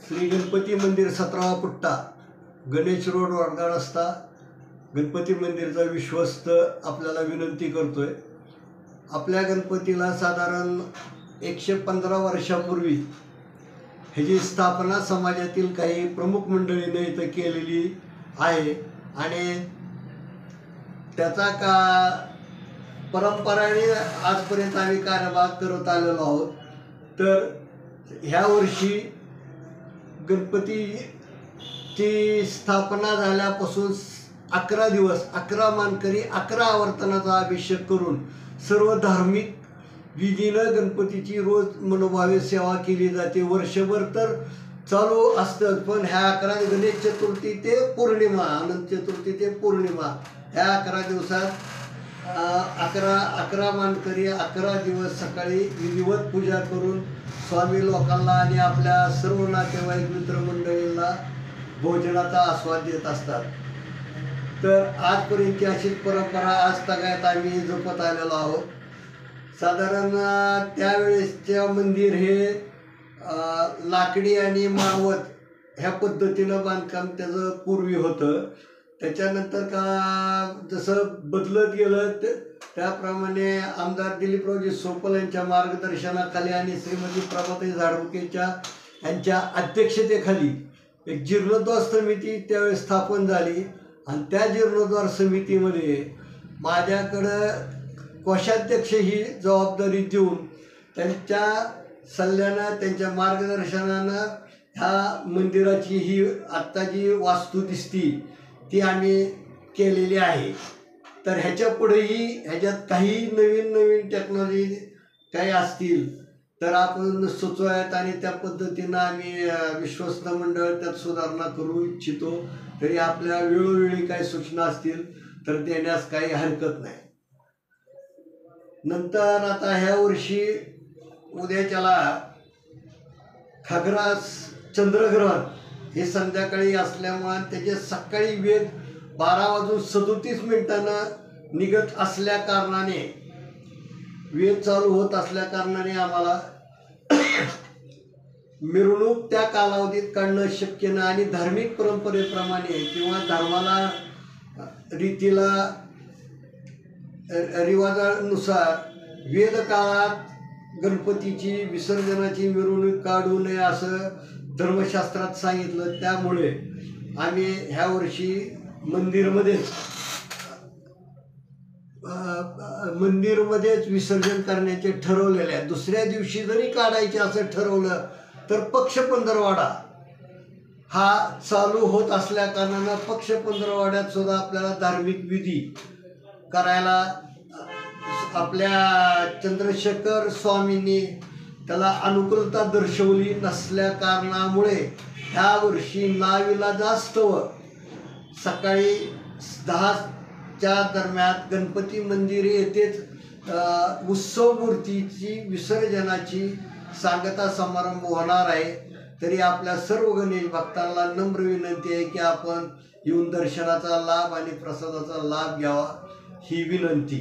श्री गणपती मंदिर 17वा पुट्टा गणेश रोड वडगाव रस्ता गणपती मंदिरचा विश्वस्त आपल्याला विनंती करतोय। आपल्या गणपतीला साधारण 115 वर्षापूर्वी ह्याची स्थापना समाजातील काही प्रमुख मंडळींनी इथं केलेली आहे आणि त्याचा का परंपरेने आजपर्यंत आम्ही कार्यभाग करत आलेलो आहोत। तर ह्या वर्षी गणपतीची स्थापना झाल्यापासून 11 दिवस 11 मानकरी 11 आवर्तनाचा अभिषेक करून सर्व धार्मिक विधीनं गणपतीची रोज मनोभावे सेवा केली जाते। वर्षभर तर चालू असतं, पण ह्या 11 गणेश चतुर्थी ते पौर्णिमा, अनंत चतुर्थी ते पौर्णिमा ह्या 11 दिवसात 11 मानकरी 11 दिवस सकाळी विधिवत पूजा करून स्वामी लोकांना आणि आपल्या सर्व नातेवाईक मित्रमंडळींना भोजनाचा आस्वाद देत असतात। तर आजपर्यंतची अशीच परंपरा आज तगायत आम्ही जपत आलेलो आहोत। साधारण त्यावेळेसच्या मंदिर हे लाकडी आणि मावत ह्या पद्धतीनं बांधकाम त्याचं पूर्वी होतं। त्याच्यानंतर का जसं बदलत गेलं त्याप्रमाणे आमदार दिलीपरावजी सोपल यांच्या मार्गदर्शनाखाली आणि श्रीमती प्रभाताई झाडुकेच्या यांच्या अध्यक्षतेखाली एक जीर्णोद्धार समिती त्यावेळेस स्थापन झाली आणि त्या जीर्णोद्धार समितीमध्ये माझ्याकडं कोषाध्यक्ष ही जबाबदारी देऊन त्यांच्या सल्ल्यानं त्यांच्या मार्गदर्शनानं ह्या मंदिराची ही आत्ता जी वास्तू दिसती ती आम्ही केलेली आहे। तर ह्याच्या पुढेही ह्याच्यात काही नवीन टेक्नॉलॉजी काही असतील तर आपण सुचवायत आणि त्या पद्धतीनं आम्ही विश्वस्त मंडळ त्यात सुधारणा करू इच्छितो। तरी आपल्या वेळोवेळी काही सूचना असतील तर देण्यास काही हरकत नाही। नंतर आता ह्या वर्षी उद्याच्याला खग्रास चंद्रग्रहण हे संध्याकाळी असल्यामुळे त्याचे सकाळी वेध 12:37 निघत असल्या कारणाने वेध चालू होत असल्या कारणाने आम्हाला मिरवणूक त्या कालावधीत काढणं शक्य नाही आणि धार्मिक परंपरेप्रमाणे किंवा धर्माला रीतीला रिवाजानुसार वेद काळात गणपतीची विसर्जनाची मिरवणूक काढू नये असं धर्मशास्त्रात सांगितलं। त्यामुळे आम्ही ह्या वर्षी मंदिरमध्येच विसर्जन करण्याचे ठरवलेले आहे। दुसऱ्या दिवशी जरी काढायचे असं ठरवलं तर पक्ष पंधरवाडा हा चालू होत असल्या कारणानं पक्ष पंधरवाड्यात सुद्धा आपल्याला धार्मिक विधी करायला आपल्या चंद्रशेखर स्वामींनी त्याला अनुकूलता दर्शवली नसल्या कारणामुळे ह्या वर्षी नाविलाजास्तव सकाळी 10च्या दरम्यान गणपती मंदिर येथेच उत्सव मूर्तीची विसर्जनाची सांगता समारंभ होणार आहे। तरी आपल्या सर्व गणेश भक्तांना नम्र विनंती आहे की आपण येऊन दर्शनाचा लाभ आणि प्रसादाचा लाभ घ्यावा ही विनंती।